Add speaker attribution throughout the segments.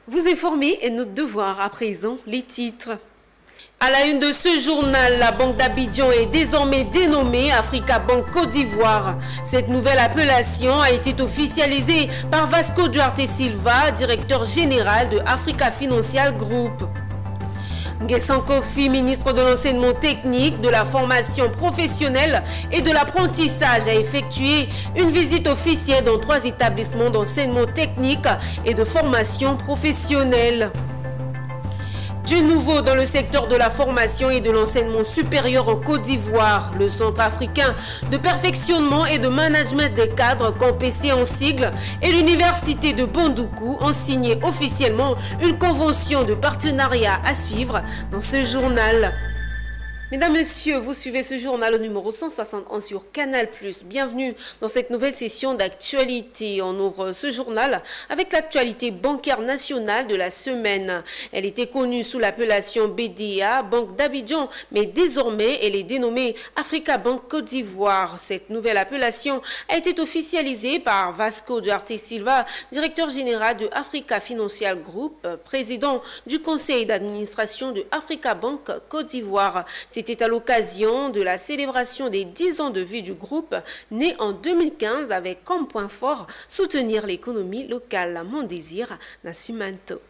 Speaker 1: Vous informer est notre devoir. À présent, les titres. À la une de ce journal, la Banque d'Abidjan est désormais dénommée Africa Bank Côte d'Ivoire. Cette nouvelle appellation a été officialisée par Vasco Duarte Silva, directeur général de Africa Financial Group. Nguessan Kofi, ministre de l'enseignement technique, de la formation professionnelle et de l'apprentissage, a effectué une visite officielle dans 3 établissements d'enseignement technique et de formation professionnelle. Du nouveau dans le secteur de la formation et de l'enseignement supérieur en Côte d'Ivoire, le Centre africain de perfectionnement et de management des cadres, CAMPC en sigle, et l'Université de Bandoukou ont signé officiellement une convention de partenariat à suivre dans ce journal. Mesdames, Messieurs, vous suivez ce journal au numéro 171 sur Canal+. Bienvenue dans cette nouvelle session d'actualité. On ouvre ce journal avec l'actualité bancaire nationale de la semaine. Elle était connue sous l'appellation BDA, Banque d'Abidjan, mais désormais elle est dénommée Africa Bank Côte d'Ivoire. Cette nouvelle appellation a été officialisée par Vasco Duarte Silva, directeur général de Africa Financial Group, président du conseil d'administration de Africa Bank Côte d'Ivoire. C'était à l'occasion de la célébration des 10 ans de vie du groupe, né en 2015 avec comme point fort soutenir l'économie locale. Mon désir, Nassimanto.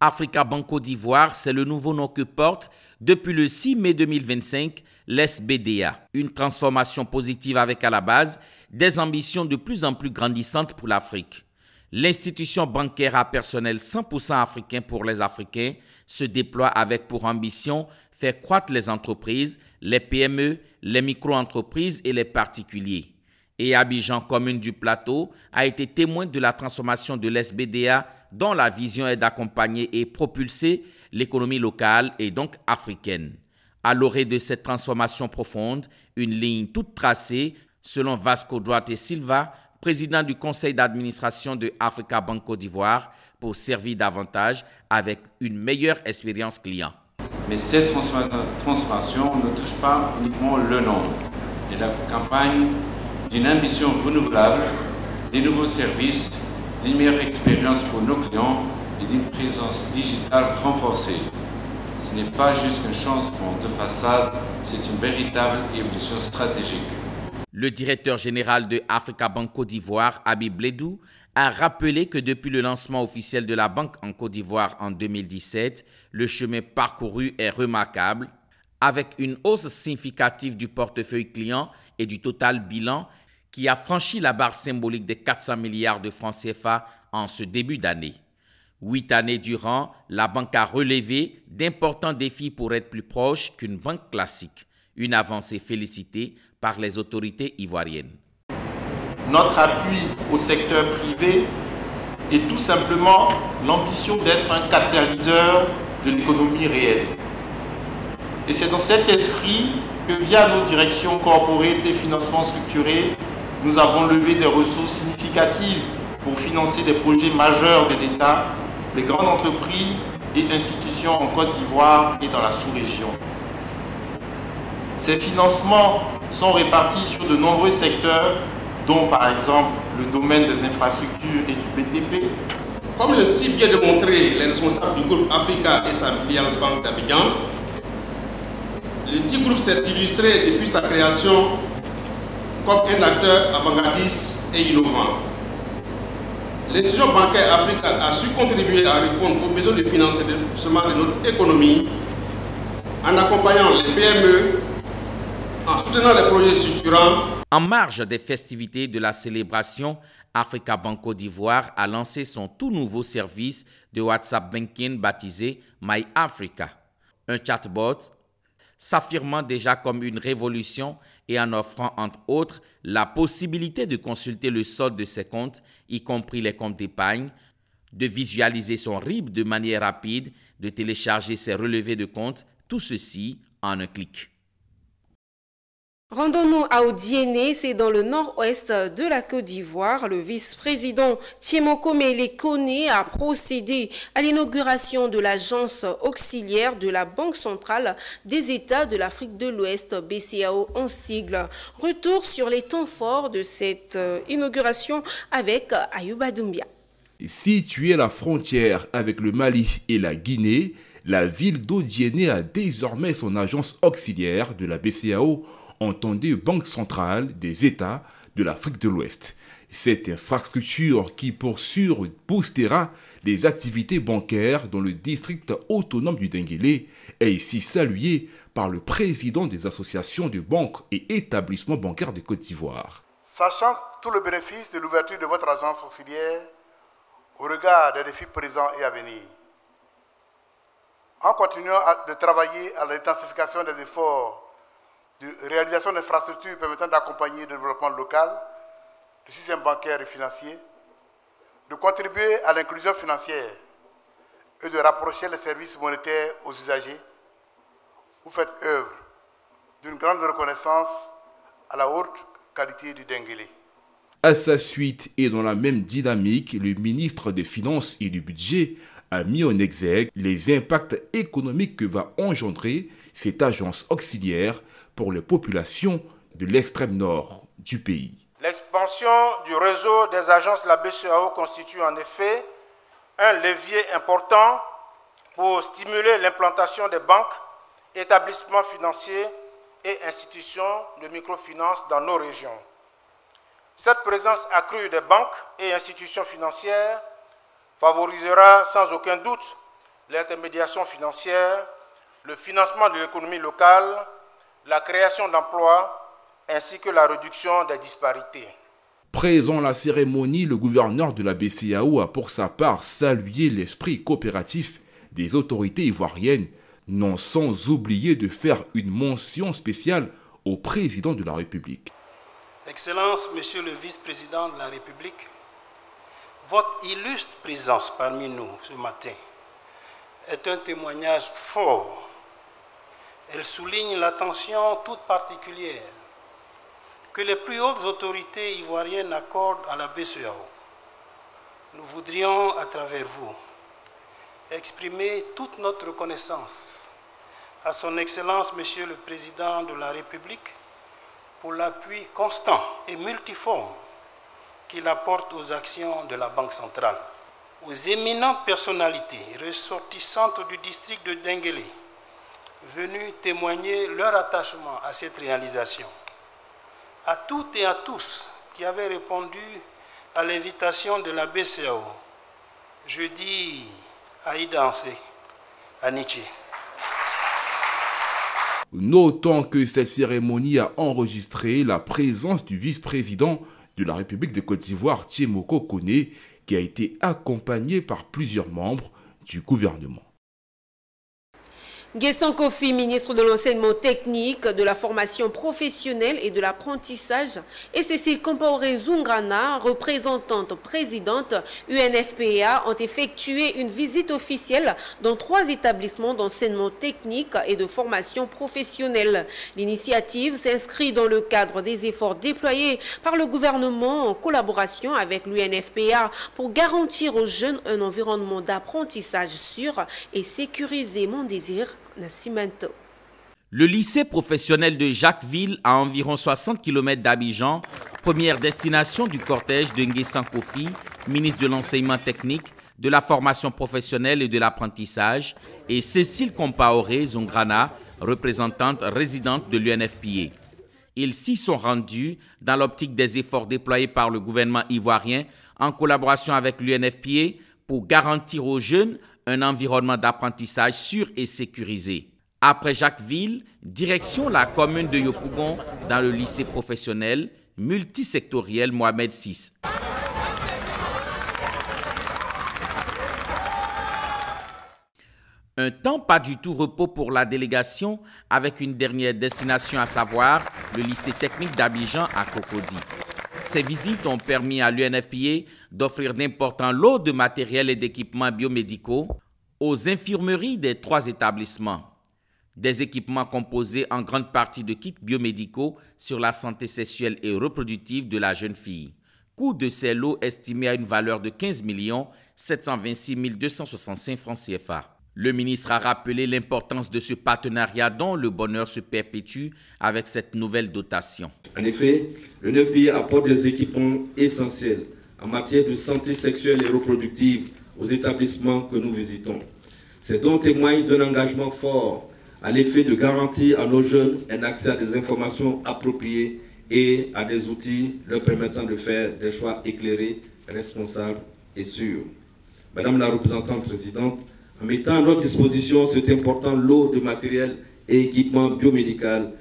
Speaker 2: Africa Bank Côte d'Ivoire, c'est le nouveau nom que porte depuis le 6 mai 2025 l'SBDA. Une transformation positive avec à la base des ambitions de plus en plus grandissantes pour l'Afrique. L'institution bancaire à personnel 100% africain pour les Africains se déploie avec pour ambition faire croître les entreprises, les PME, les micro-entreprises et les particuliers. Et Abidjan, commune du plateau, a été témoin de la transformation de l'SBDA dont la vision est d'accompagner et propulser l'économie locale et donc africaine. À l'orée de cette transformation profonde, une ligne toute tracée, selon Vasco Duarte Silva, président du conseil d'administration de Africa Bank Côte d'Ivoire, pour servir davantage avec une meilleure expérience client.
Speaker 3: Mais cette transformation ne touche pas uniquement le nom et la campagne d'une ambition renouvelable, des nouveaux services, d'une meilleure expérience pour nos clients et d'une présence digitale renforcée. Ce n'est pas juste un changement de façade, c'est une véritable évolution stratégique.
Speaker 2: Le directeur général de Africa Bank Côte d'Ivoire, Habib Bledou, a rappelé que depuis le lancement officiel de la banque en Côte d'Ivoire en 2017, le chemin parcouru est remarquable, avec une hausse significative du portefeuille client et du total bilan qui a franchi la barre symbolique des 400 milliards de francs CFA en ce début d'année. 8 années durant, la banque a relevé d'importants défis pour être plus proche qu'une banque classique, une avancée félicitée par les autorités ivoiriennes.
Speaker 4: Notre appui au secteur privé est tout simplement l'ambition d'être un catalyseur de l'économie réelle. Et c'est dans cet esprit que via nos directions corporate et financement structuré, nous avons levé des ressources significatives pour financer des projets majeurs de l'État, des grandes entreprises et institutions en Côte d'Ivoire et dans la sous-région. Ces financements sont répartis sur de nombreux secteurs, dont par exemple le domaine des infrastructures et du BTP.
Speaker 5: Comme le si bien démontré les responsables du groupe Africa et sa filiale Banque d'Abidjan, le dit groupe s'est illustré depuis sa création comme un acteur avant-gardiste et innovant. L'institution bancaire Africa a su contribuer à répondre aux besoins de financement de notre économie en accompagnant les PME, en soutenant les projets structurants.
Speaker 2: En marge des festivités de la célébration, Africa Bank Côte d'Ivoire a lancé son tout nouveau service de WhatsApp Banking baptisé My Africa, un chatbot s'affirmant déjà comme une révolution et en offrant entre autres la possibilité de consulter le solde de ses comptes, y compris les comptes d'épargne, de visualiser son RIB de manière rapide, de télécharger ses relevés de compte, tout ceci en un clic.
Speaker 1: Rendons-nous à Odiéné, c'est dans le nord-ouest de la Côte d'Ivoire. Le vice-président Thiemoko Mele Koné a procédé à l'inauguration de l'agence auxiliaire de la Banque centrale des États de l'Afrique de l'Ouest, BCAO en sigle. Retour sur les temps forts de cette inauguration avec Ayuba Doumbia.
Speaker 6: Située à la frontière avec le Mali et la Guinée, la ville d'Odiéné a désormais son agence auxiliaire de la BCEAO, entendue Banque centrale des États de l'Afrique de l'Ouest. Cette infrastructure qui pour sûr boostera les activités bancaires dans le district autonome du Denguélé est ici saluée par le président des associations de banques et établissements bancaires de Côte d'Ivoire.
Speaker 7: Sachant tout le bénéfice de l'ouverture de votre agence auxiliaire au regard des défis présents et à venir, en continuant de travailler à l'intensification des efforts de réalisation d'infrastructures permettant d'accompagner le développement local, du système bancaire et financier, de contribuer à l'inclusion financière et de rapprocher les services monétaires aux usagers, vous faites œuvre d'une grande reconnaissance à la haute qualité du Denguélé.
Speaker 6: À sa suite et dans la même dynamique, le ministre des Finances et du Budget a mis en exergue les impacts économiques que va engendrer cette agence auxiliaire pour les populations de l'extrême nord du pays.
Speaker 8: L'expansion du réseau des agences de la BCEAO constitue en effet un levier important pour stimuler l'implantation des banques, établissements financiers et institutions de microfinance dans nos régions. Cette présence accrue des banques et institutions financières favorisera sans aucun doute l'intermédiation financière, le financement de l'économie locale, la création d'emplois ainsi que la réduction des disparités.
Speaker 6: Présent à la cérémonie, le gouverneur de la BCEAO a pour sa part salué l'esprit coopératif des autorités ivoiriennes, non sans oublier de faire une mention spéciale au président de la République.
Speaker 8: Excellence, Monsieur le vice-président de la République, votre illustre présence parmi nous ce matin est un témoignage fort. Elle souligne l'attention toute particulière que les plus hautes autorités ivoiriennes accordent à la BCEAO. Nous voudrions, à travers vous, exprimer toute notre reconnaissance à son Excellence, Monsieur le Président de la République, pour l'appui constant et multiforme qu'il apporte aux actions de la Banque centrale. Aux éminentes personnalités ressortissantes du district de Denguélé, venues témoigner leur attachement à cette réalisation. À toutes et à tous qui avaient répondu à l'invitation de la BCEAO, je dis Aïda Ansé, Aniché.
Speaker 6: Notons que cette cérémonie a enregistré la présence du vice-président de la République de Côte d'Ivoire, Tchémoko Koné, qui a été accompagné par plusieurs membres du gouvernement.
Speaker 1: Guessan Kofi, ministre de l'enseignement technique, de la formation professionnelle et de l'apprentissage, et Cécile Compaoré Zungrana, représentante présidente UNFPA, ont effectué une visite officielle dans 3 établissements d'enseignement technique et de formation professionnelle. L'initiative s'inscrit dans le cadre des efforts déployés par le gouvernement en collaboration avec l'UNFPA pour garantir aux jeunes un environnement d'apprentissage sûr et sécurisé. Mon désir, Nascimento.
Speaker 2: Le lycée professionnel de Jacquesville, à environ 60 km d'Abidjan, première destination du cortège de Guessan Kofi, ministre de l'enseignement technique, de la formation professionnelle et de l'apprentissage, et Cécile Compaoré Zungrana, représentante résidente de l'UNFPA. Ils s'y sont rendus dans l'optique des efforts déployés par le gouvernement ivoirien en collaboration avec l'UNFPA pour garantir aux jeunes un environnement d'apprentissage sûr et sécurisé. Après Jacquesville, direction la commune de Yopougon dans le lycée professionnel multisectoriel Mohamed VI. Un temps pas du tout repos pour la délégation avec une dernière destination à savoir le lycée technique d'Abidjan à Cocody. Ces visites ont permis à l'UNFPA d'offrir d'importants lots de matériel et d'équipements biomédicaux aux infirmeries des 3 établissements. Des équipements composés en grande partie de kits biomédicaux sur la santé sexuelle et reproductive de la jeune fille. Coût de ces lots estimé à une valeur de 15 726 265 francs CFA. Le ministre a rappelé l'importance de ce partenariat dont le bonheur se perpétue avec cette nouvelle dotation.
Speaker 9: En effet, l'UNFPA apporte des équipements essentiels en matière de santé sexuelle et reproductive aux établissements que nous visitons. Ces dons témoignent d'un engagement fort à l'effet de garantir à nos jeunes un accès à des informations appropriées et à des outils leur permettant de faire des choix éclairés, responsables et sûrs. Madame la représentante résidente, en mettant à notre disposition cet important lot de matériel et équipements biomédicaux,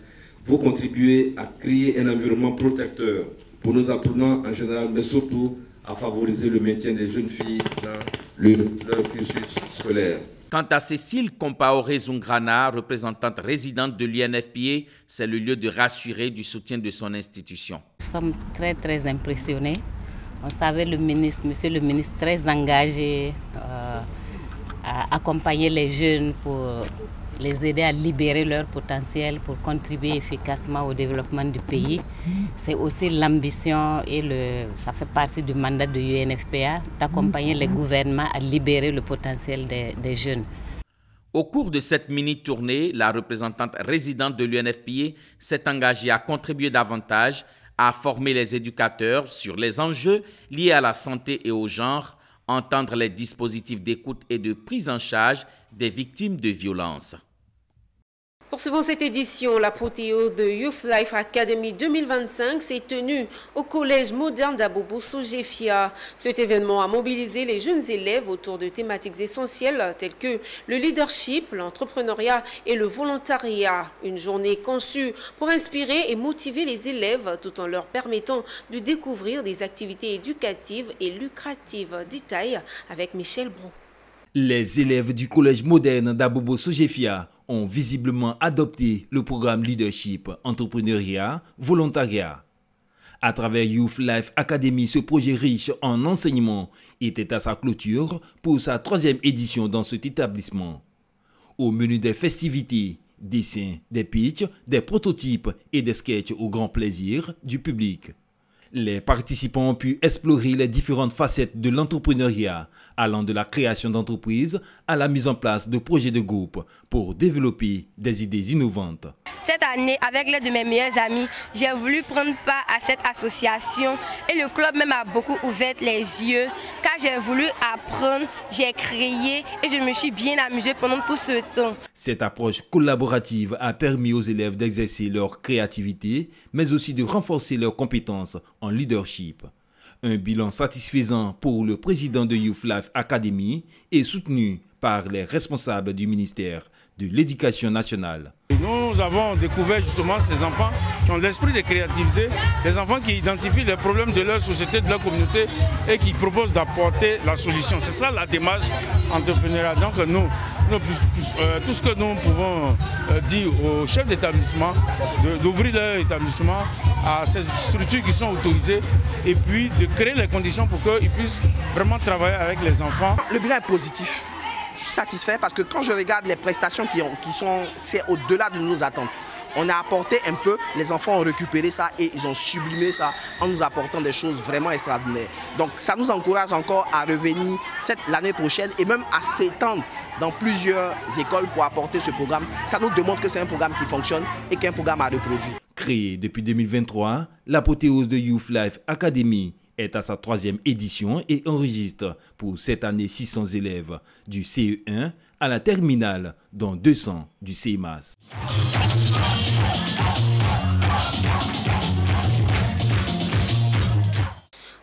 Speaker 9: vous contribuez à créer un environnement protecteur pour nos apprenants en général, mais surtout à favoriser le maintien des jeunes filles dans leur cursus scolaire.
Speaker 2: Quant à Cécile Compaoré Zungrana, représentante résidente de l'UNFPA, c'est le lieu de rassurer du soutien de son institution.
Speaker 10: Nous sommes très impressionnés. On savait monsieur le ministre très engagé à accompagner les jeunes pour les aider à libérer leur potentiel, pour contribuer efficacement au développement du pays. C'est aussi l'ambition et ça fait partie du mandat de l'UNFPA d'accompagner les gouvernements à libérer le potentiel des jeunes.
Speaker 2: Au cours de cette mini-tournée, la représentante résidente de l'UNFPA s'est engagée à contribuer davantage à former les éducateurs sur les enjeux liés à la santé et au genre, entendre les dispositifs d'écoute et de prise en charge des victimes de violences.
Speaker 1: Poursuivons cette édition. L'apothéose de Youth Life Academy 2025 s'est tenue au Collège moderne d'Abobo Sogefia. Cet événement a mobilisé les jeunes élèves autour de thématiques essentielles telles que le leadership, l'entrepreneuriat et le volontariat. Une journée conçue pour inspirer et motiver les élèves tout en leur permettant de découvrir des activités éducatives et lucratives. Détail avec Michel Brou.
Speaker 11: Les élèves du Collège moderne d'Abobo Sogefia ont visiblement adopté le programme Leadership, Entrepreneuriat, Volontariat. À travers Youth Life Academy, ce projet riche en enseignements était à sa clôture pour sa 3e édition dans cet établissement. Au menu des festivités, dessins, des pitchs, des prototypes et des sketchs au grand plaisir du public. Les participants ont pu explorer les différentes facettes de l'entrepreneuriat, allant de la création d'entreprises à la mise en place de projets de groupe pour développer des idées innovantes.
Speaker 12: Cette année, avec l'aide de mes meilleurs amis, j'ai voulu prendre part à cette association et le club même a beaucoup ouvert les yeux. Car j'ai voulu apprendre, j'ai créé et je me suis bien amusée pendant tout ce temps.
Speaker 11: Cette approche collaborative a permis aux élèves d'exercer leur créativité, mais aussi de renforcer leurs compétences en leadership. Un bilan satisfaisant pour le président de Youth Life Academy et soutenu par les responsables du ministère de l'Éducation nationale.
Speaker 13: Nous avons découvert justement ces enfants qui ont l'esprit de créativité, des enfants qui identifient les problèmes de leur société, de leur communauté et qui proposent d'apporter la solution. C'est ça la démarche entrepreneuriale. Donc tout ce que nous pouvons dire aux chefs d'établissement, d'ouvrir leur établissement à ces structures qui sont autorisées et puis de créer les conditions pour qu'ils puissent vraiment travailler avec les enfants.
Speaker 14: Le bilan est positif. Je suis satisfait parce que quand je regarde les prestations c'est au-delà de nos attentes. On a apporté un peu, les enfants ont récupéré ça et ils ont sublimé ça en nous apportant des choses vraiment extraordinaires. Donc ça nous encourage encore à revenir l'année prochaine et même à s'étendre dans plusieurs écoles pour apporter ce programme. Ça nous démontre que c'est un programme qui fonctionne et qu'un programme à reproduire.
Speaker 11: Créé depuis 2023, l'apothéose de Youth Life Academy est à sa 3e édition et enregistre pour cette année 600 élèves du CE1 à la terminale, dont 200 du CEMAS.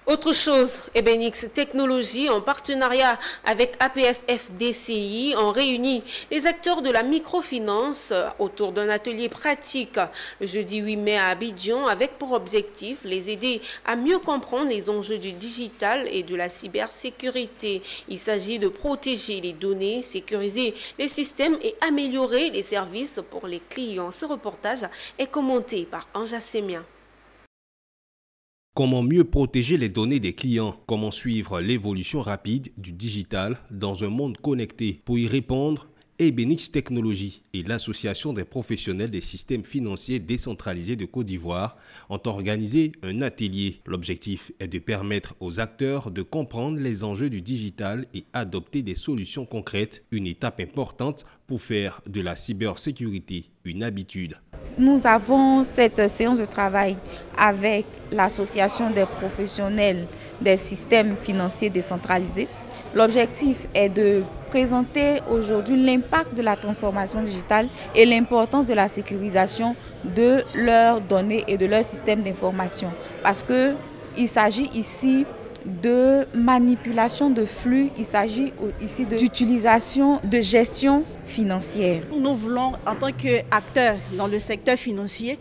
Speaker 1: Autre chose, Ebenix Technologies, en partenariat avec APS-FDCI, ont réuni les acteurs de la microfinance autour d'un atelier pratique le jeudi 8 mai à Abidjan avec pour objectif les aider à mieux comprendre les enjeux du digital et de la cybersécurité. Il s'agit de protéger les données, sécuriser les systèmes et améliorer les services pour les clients. Ce reportage est commenté par Anja Semia.
Speaker 15: Comment mieux protéger les données des clients? Comment suivre l'évolution rapide du digital dans un monde connecté? Pour y répondre, Ebenix Technologies et l'Association des professionnels des systèmes financiers décentralisés de Côte d'Ivoire ont organisé un atelier. L'objectif est de permettre aux acteurs de comprendre les enjeux du digital et adopter des solutions concrètes, une étape importante pour faire de la cybersécurité une habitude.
Speaker 16: Nous avons cette séance de travail avec l'Association des professionnels des systèmes financiers décentralisés. L'objectif est de présenter aujourd'hui l'impact de la transformation digitale et l'importance de la sécurisation de leurs données et de leurs systèmes d'information. Parce qu'il s'agit ici de manipulation de flux, il s'agit ici d'utilisation de gestion financière.
Speaker 17: Nous voulons, en tant qu'acteurs dans le secteur financier,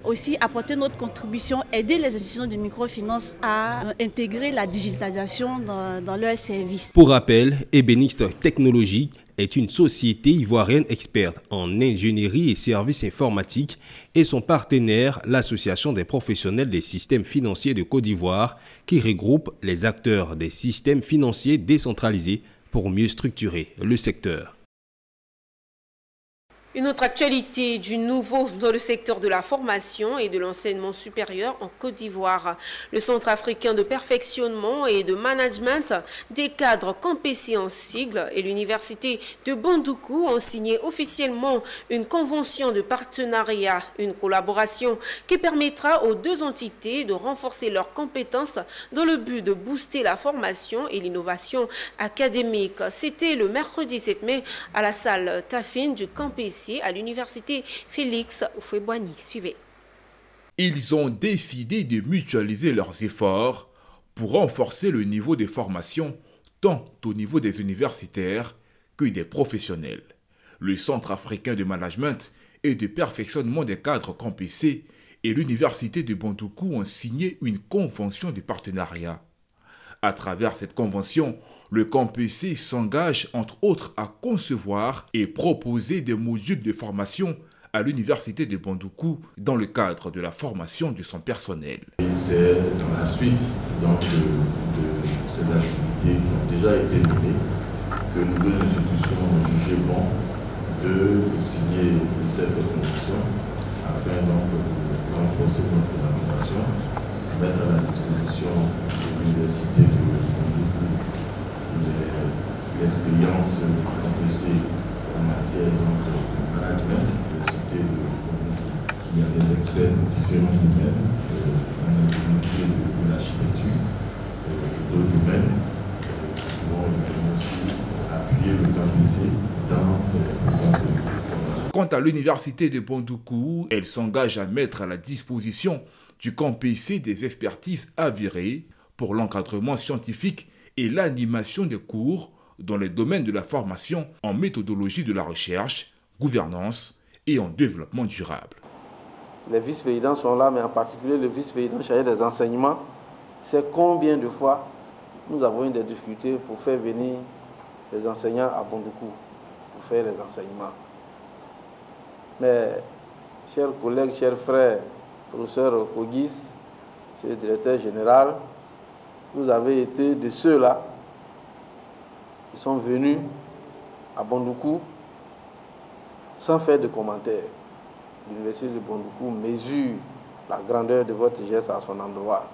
Speaker 17: aussi apporter notre contribution, aider les institutions de microfinance à intégrer la digitalisation dans leurs services.
Speaker 15: Pour rappel, Ébéniste Technologies est une société ivoirienne experte en ingénierie et services informatiques et son partenaire, l'Association des professionnels des systèmes financiers de Côte d'Ivoire, qui regroupe les acteurs des systèmes financiers décentralisés pour mieux structurer le secteur.
Speaker 1: Une autre actualité du nouveau dans le secteur de la formation et de l'enseignement supérieur en Côte d'Ivoire. Le Centre africain de perfectionnement et de management des cadres Campessi en sigle et l'Université de Bandoukou ont signé officiellement une convention de partenariat, une collaboration qui permettra aux deux entités de renforcer leurs compétences dans le but de booster la formation et l'innovation académique. C'était le mercredi 7 mai à la salle Tafine du Campessi à l'université Félix Houphouët-Boigny. Suivez.
Speaker 6: Ils ont décidé de mutualiser leurs efforts pour renforcer le niveau des formations, tant au niveau des universitaires que des professionnels. Le Centre africain de management et de perfectionnement des cadres Campessi et l'université de Bandoukou ont signé une convention de partenariat. À travers cette convention, le Campessi s'engage entre autres à concevoir et proposer des modules de formation à l'université de Bandoukou dans le cadre de la formation de son personnel.
Speaker 18: C'est dans la suite donc, de ces activités qui ont déjà été menées que nos deux institutions ont jugé bon de signer cette convention afin donc, de renforcer notre collaboration, mettre à la disposition de l'université de Bandoukou l'expérience du Campessi en matière de management, l'université de Bandoukou qui a des experts de différents domaines, en ingénierie de l'architecture et d'autres domaines qui vont également aussi appuyer le Campessi dans ces programmes de formation.
Speaker 6: Quant à l'université de Bandoukou, elle s'engage à mettre à la disposition du Campessi des expertises avérées pour l'encadrement scientifique et l'animation des cours dans les domaines de la formation en méthodologie de la recherche, gouvernance et en développement durable.
Speaker 19: Les vice-présidents sont là, mais en particulier le vice-président chargé des enseignements. C'est combien de fois nous avons eu des difficultés pour faire venir les enseignants à Bandoukou, pour faire les enseignements. Mais, chers collègues, chers frères, professeur Kogis, monsieur le directeur général, vous avez été de ceux-là qui sont venus à Bandoukou sans faire de commentaires. L'université de Bandoukou mesure la grandeur de votre geste à son endroit.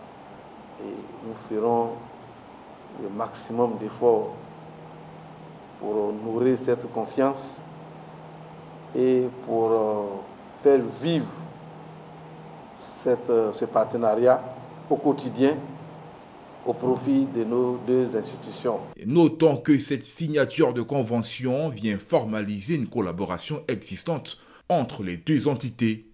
Speaker 19: Et nous ferons le maximum d'efforts pour nourrir cette confiance et pour faire vivre ce partenariat au quotidien au profit de nos deux institutions.
Speaker 6: Notons que cette signature de convention vient formaliser une collaboration existante entre les deux entités.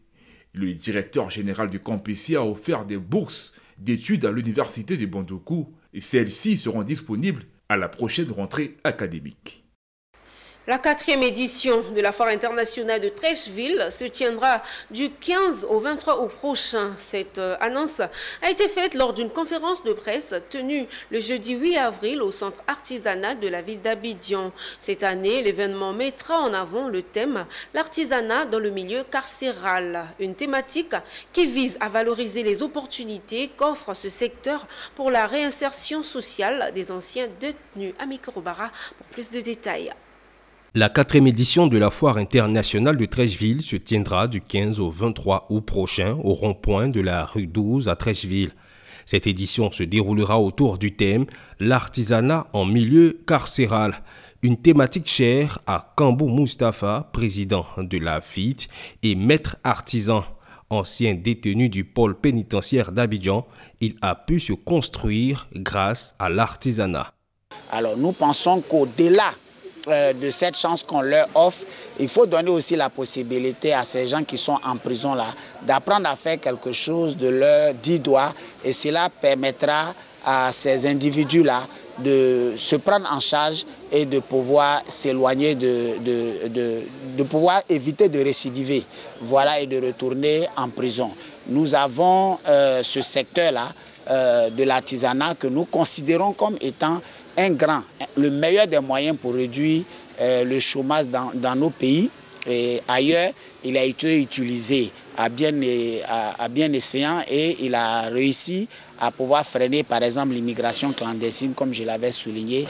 Speaker 6: Le directeur général du Campessi a offert des bourses d'études à l'université de Bandoukou et celles-ci seront disponibles à la prochaine rentrée académique.
Speaker 1: La 4e édition de la Foire internationale de Treichville se tiendra du 15 au 23 août prochain. Cette annonce a été faite lors d'une conférence de presse tenue le jeudi 8 avril au centre artisanal de la ville d'Abidjan. Cette année, l'événement mettra en avant le thème « L'artisanat dans le milieu carcéral », une thématique qui vise à valoriser les opportunités qu'offre ce secteur pour la réinsertion sociale des anciens détenus. Amik Robara pour plus de détails.
Speaker 15: La 4e édition de la Foire internationale de Treichville se tiendra du 15 au 23 août prochain au rond-point de la rue 12 à Treichville. Cette édition se déroulera autour du thème « L'artisanat en milieu carcéral », une thématique chère à Kambou Moustapha, président de la FIT et maître artisan. Ancien détenu du pôle pénitentiaire d'Abidjan, il a pu se construire grâce à l'artisanat.
Speaker 20: Alors nous pensons qu'au-delà de cette chance qu'on leur offre, il faut donner aussi la possibilité à ces gens qui sont en prison là d'apprendre à faire quelque chose de leurs 10 doigts, et cela permettra à ces individus-là de se prendre en charge et de pouvoir s'éloigner, de pouvoir éviter de récidiver, voilà, et de retourner en prison. Nous avons ce secteur-là de l'artisanat que nous considérons comme étant le meilleur des moyens pour réduire le chômage dans nos pays. Et ailleurs, il a été utilisé à bien escient et il a réussi à pouvoir freiner par exemple l'immigration clandestine comme je l'avais souligné.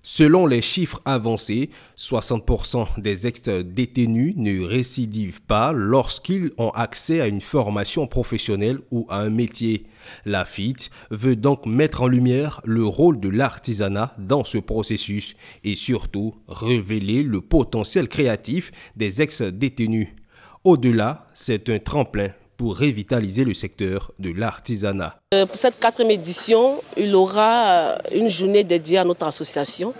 Speaker 15: Selon les chiffres avancés, 60% des ex-détenus ne récidivent pas lorsqu'ils ont accès à une formation professionnelle ou à un métier. La FIT veut donc mettre en lumière le rôle de l'artisanat dans ce processus et surtout révéler le potentiel créatif des ex-détenus. Au-delà, c'est un tremplin pour revitaliser le secteur de l'artisanat.
Speaker 21: Pour cette 4e édition, il y aura une journée dédiée à notre association,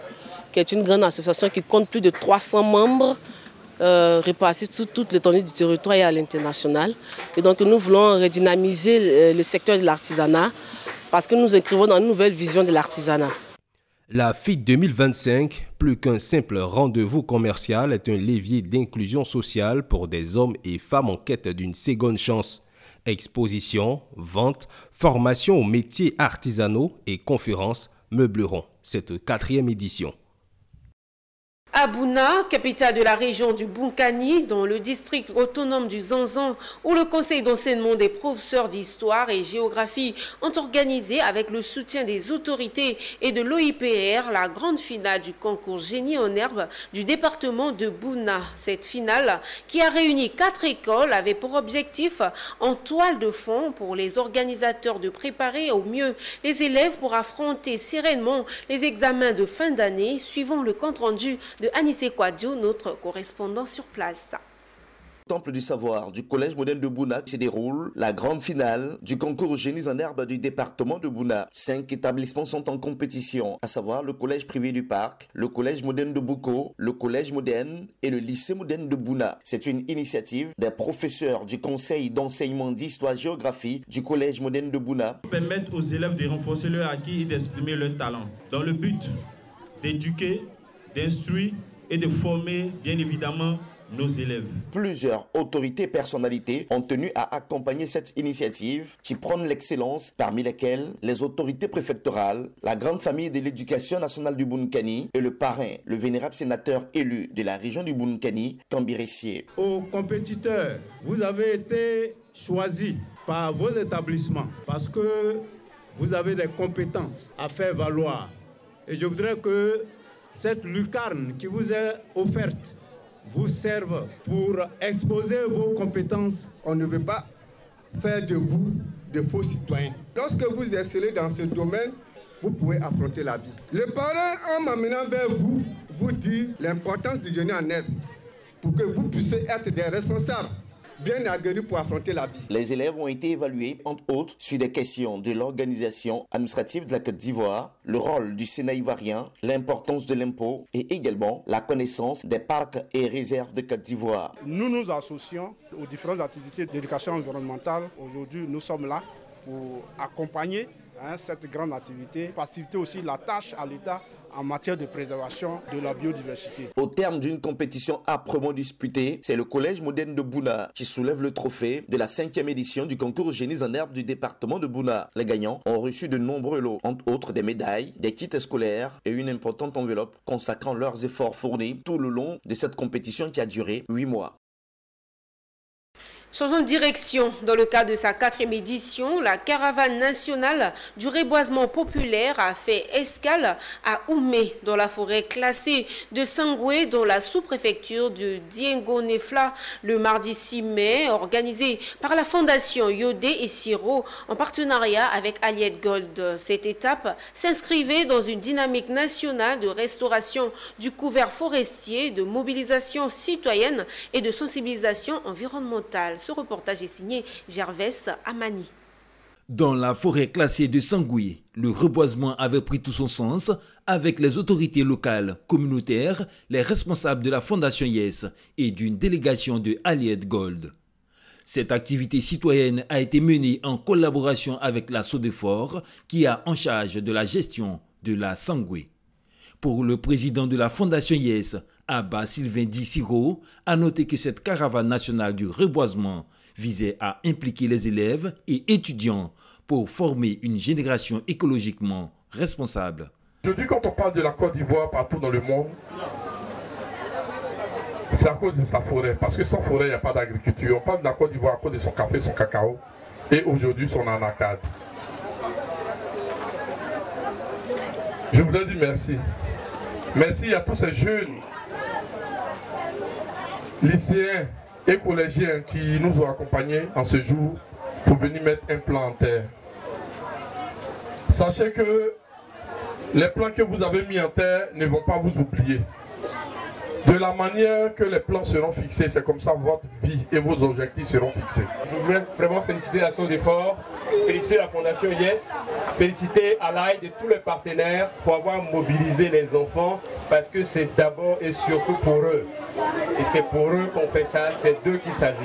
Speaker 21: qui est une grande association qui compte plus de 300 membres répartis sur toute l'étendue du territoire et à l'international. Et donc nous voulons redynamiser le secteur de l'artisanat parce que nous inscrivons dans une nouvelle vision de l'artisanat.
Speaker 15: La FIT 2025, plus qu'un simple rendez-vous commercial, est un levier d'inclusion sociale pour des hommes et femmes en quête d'une seconde chance. Expositions, ventes, formations aux métiers artisanaux et conférences meubleront cette 4e édition.
Speaker 1: À Bouna, capitale de la région du Bunkani, dans le district autonome du Zanzan, où le conseil d'enseignement des professeurs d'histoire et géographie ont organisé, avec le soutien des autorités et de l'OIPR, la grande finale du concours Génie en herbe du département de Bouna. Cette finale, qui a réuni 4 écoles, avait pour objectif, en toile de fond, pour les organisateurs de préparer au mieux les élèves pour affronter sereinement les examens de fin d'année, suivant le compte-rendu de Anissé Kouadio, notre correspondant sur place.
Speaker 22: Temple du savoir du collège moderne de Bouna se déroule la grande finale du concours Génies en herbe du département de Bouna. 5 établissements sont en compétition, à savoir le collège privé du parc, le collège moderne de Bouko, le collège moderne et le lycée moderne de Bouna. C'est une initiative des professeurs du conseil d'enseignement d'histoire-géographie du collège moderne de Bouna.
Speaker 23: Permettre aux élèves de renforcer leur acquis et d'exprimer leur talent dans le but d'éduquer, d'instruire et de former bien évidemment nos élèves.
Speaker 22: Plusieurs autorités et personnalités ont tenu à accompagner cette initiative qui prône l'excellence, parmi lesquelles les autorités préfectorales, la grande famille de l'éducation nationale du Bunkani et le parrain, le vénérable sénateur élu de la région du Bunkani, Kambiressier.
Speaker 23: Aux compétiteurs, vous avez été choisis par vos établissements parce que vous avez des compétences à faire valoir. Et je voudrais que cette lucarne qui vous est offerte vous serve pour exposer vos compétences.
Speaker 24: On ne veut pas faire de vous de faux citoyens. Lorsque vous excellez dans ce domaine, vous pouvez affronter la vie. Le parrain, en m'amenant vers vous, vous dit l'importance du génie en herbe pour que vous puissiez être des responsables bien aguerris pour affronter la vie.
Speaker 22: Les élèves ont été évalués, entre autres, sur des questions de l'organisation administrative de la Côte d'Ivoire, le rôle du Sénat ivoirien, l'importance de l'impôt et également la connaissance des parcs et réserves de Côte d'Ivoire.
Speaker 25: Nous nous associons aux différentes activités d'éducation environnementale. Aujourd'hui, nous sommes là pour accompagner cette grande activité, faciliter aussi la tâche à l'État en matière de préservation de la biodiversité.
Speaker 22: Au terme d'une compétition âprement disputée, c'est le collège moderne de Bouna qui soulève le trophée de la 5e édition du concours Génies en herbe du département de Bouna. Les gagnants ont reçu de nombreux lots, entre autres des médailles, des kits scolaires et une importante enveloppe consacrant leurs efforts fournis tout le long de cette compétition qui a duré 8 mois.
Speaker 1: Changeons de direction. Dans le cadre de sa 4e édition, la caravane nationale du reboisement populaire a fait escale à Oumé, dans la forêt classée de Sangoué, dans la sous-préfecture de Diengo-Nefla, le mardi 6 mai, organisé par la Fondation Yodé et Siro en partenariat avec Aliette Gold. Cette étape s'inscrivait dans une dynamique nationale de restauration du couvert forestier, de mobilisation citoyenne et de sensibilisation environnementale. Ce reportage est signé Gervais Amani.
Speaker 11: Dans la forêt classée de Sangui, le reboisement avait pris tout son sens avec les autorités locales, communautaires, les responsables de la Fondation Yes et d'une délégation de Allied Gold. Cette activité citoyenne a été menée en collaboration avec la Sodefort qui a en charge de la gestion de la Sangui. Pour le président de la Fondation Yes, Abba Sylvain Di Siro, a noté que cette caravane nationale du reboisement visait à impliquer les élèves et étudiants pour former une génération écologiquement responsable.
Speaker 3: Aujourd'hui, quand on parle de la Côte d'Ivoire partout dans le monde, c'est à cause de sa forêt. Parce que sans forêt, il n'y a pas d'agriculture. On parle de la Côte d'Ivoire à cause de son café, son cacao et aujourd'hui son anacarde. Je voudrais dire merci. Merci à tous ces jeunes lycéens et collégiens qui nous ont accompagnés en ce jour pour venir mettre un plan en terre. Sachez que les plans que vous avez mis en terre ne vont pas vous oublier. De la manière que les plans seront fixés, c'est comme ça votre vie et vos objectifs seront fixés.
Speaker 4: Je voudrais vraiment féliciter la Sodefort, féliciter la Fondation Yes, féliciter Allied et tous les partenaires pour avoir mobilisé les enfants parce que c'est d'abord et surtout pour eux. Et c'est pour eux qu'on fait ça, c'est d'eux qu'il s'agit.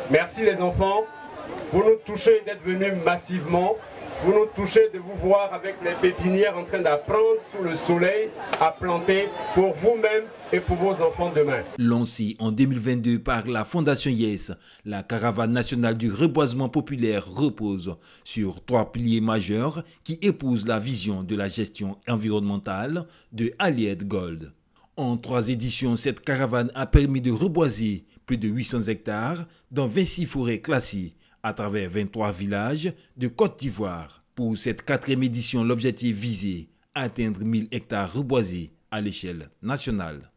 Speaker 4: Merci les enfants, vous nous touchez d'être venus massivement. Vous nous touchez de vous voir avec les pépinières en train d'apprendre sous le soleil à planter pour vous-même et pour vos enfants demain.
Speaker 11: Lancée en 2022 par la Fondation Yes, la caravane nationale du reboisement populaire repose sur 3 piliers majeurs qui épousent la vision de la gestion environnementale de Allied Gold. En 3 éditions, cette caravane a permis de reboiser plus de 800 hectares dans 26 forêts classées à travers 23 villages de Côte d'Ivoire. Pour cette 4e édition, l'objectif visé, atteindre 1000 hectares reboisés à l'échelle nationale.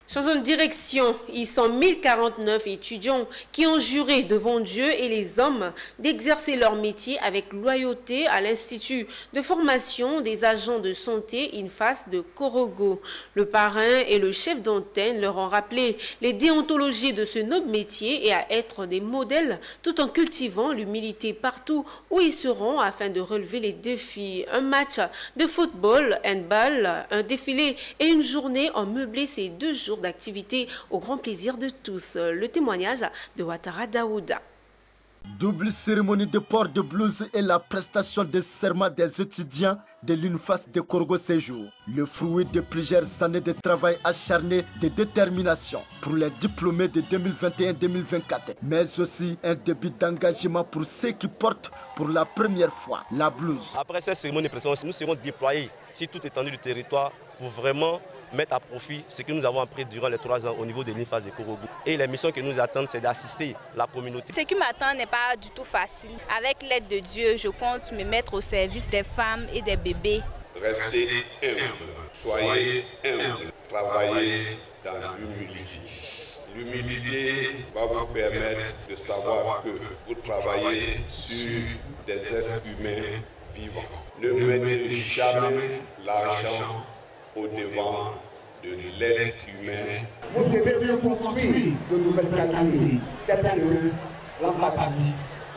Speaker 1: Changeons de direction. Ils sont 1049 étudiants qui ont juré devant Dieu et les hommes d'exercer leur métier avec loyauté à l'Institut de formation des agents de santé INFAS de Korogo. Le parrain et le chef d'antenne leur ont rappelé les déontologies de ce noble métier et à être des modèles tout en cultivant l'humilité partout où ils seront afin de relever les défis. Un match de football, handball, un défilé et une journée ont meublé ces 2 jours d'activité au grand plaisir de tous. Le témoignage de Ouattara Daouda.
Speaker 5: Double cérémonie de port de blouse et la prestation de serment des étudiants de l'UNFAS de Korogo Séjour. Le fruit de plusieurs années de travail acharné, de détermination pour les diplômés de 2021-2024, mais aussi un début d'engagement pour ceux qui portent pour la première fois la blouse.
Speaker 7: Après cette cérémonie de prestation, nous serons déployés sur toute l'étendue du territoire pour vraiment mettre à profit ce que nous avons appris durant les 3 ans au niveau de l'INFAS de Korogo. Et les missions que nous attendent, c'est d'assister la communauté.
Speaker 8: Ce qui m'attend n'est pas du tout facile. Avec l'aide de Dieu, je compte me mettre au service des femmes et des bébés.
Speaker 26: Restez humble, soyez humble, travaillez dans l'humilité. L'humilité va vous permettre de savoir que vous travaillez sur des êtres humains vivants. Ne mettez jamais l'argent au-devant de l'être humain.
Speaker 27: Vous devez reconstruire de nouvelles qualités, telles que l'empathie,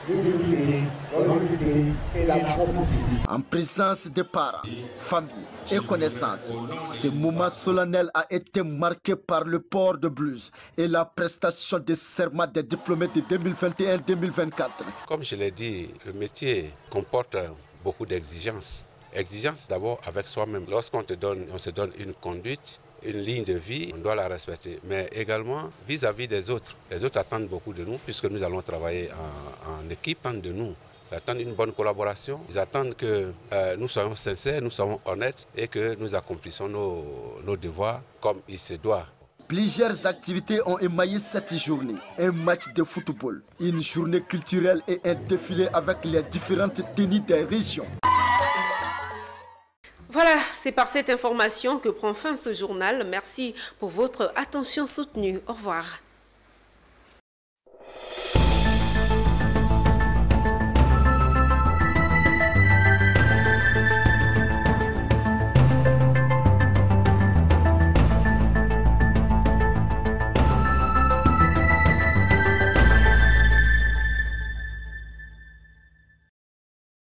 Speaker 27: l'humilité, l'honnêteté et la probité.
Speaker 5: En présence des parents, familles et connaissances, ce moment solennel a été marqué par le port de blouse et la prestation de serment des diplômés de 2021-2024.
Speaker 26: Comme je l'ai dit, le métier comporte beaucoup d'exigences. Exigence d'abord avec soi-même. Lorsqu'on se donne une conduite, une ligne de vie, on doit la respecter. Mais également vis-à-vis des autres. Les autres attendent beaucoup de nous puisque nous allons travailler en équipe. Ils attendent de nous. Ils attendent une bonne collaboration. Ils attendent que nous soyons sincères, nous soyons honnêtes et que nous accomplissions nos devoirs comme il se doit.
Speaker 5: Plusieurs activités ont émaillé cette journée. Un match de football, une journée culturelle et un défilé avec les différentes tenues des régions.
Speaker 1: Voilà, c'est par cette information que prend fin ce journal. Merci pour votre attention soutenue. Au revoir.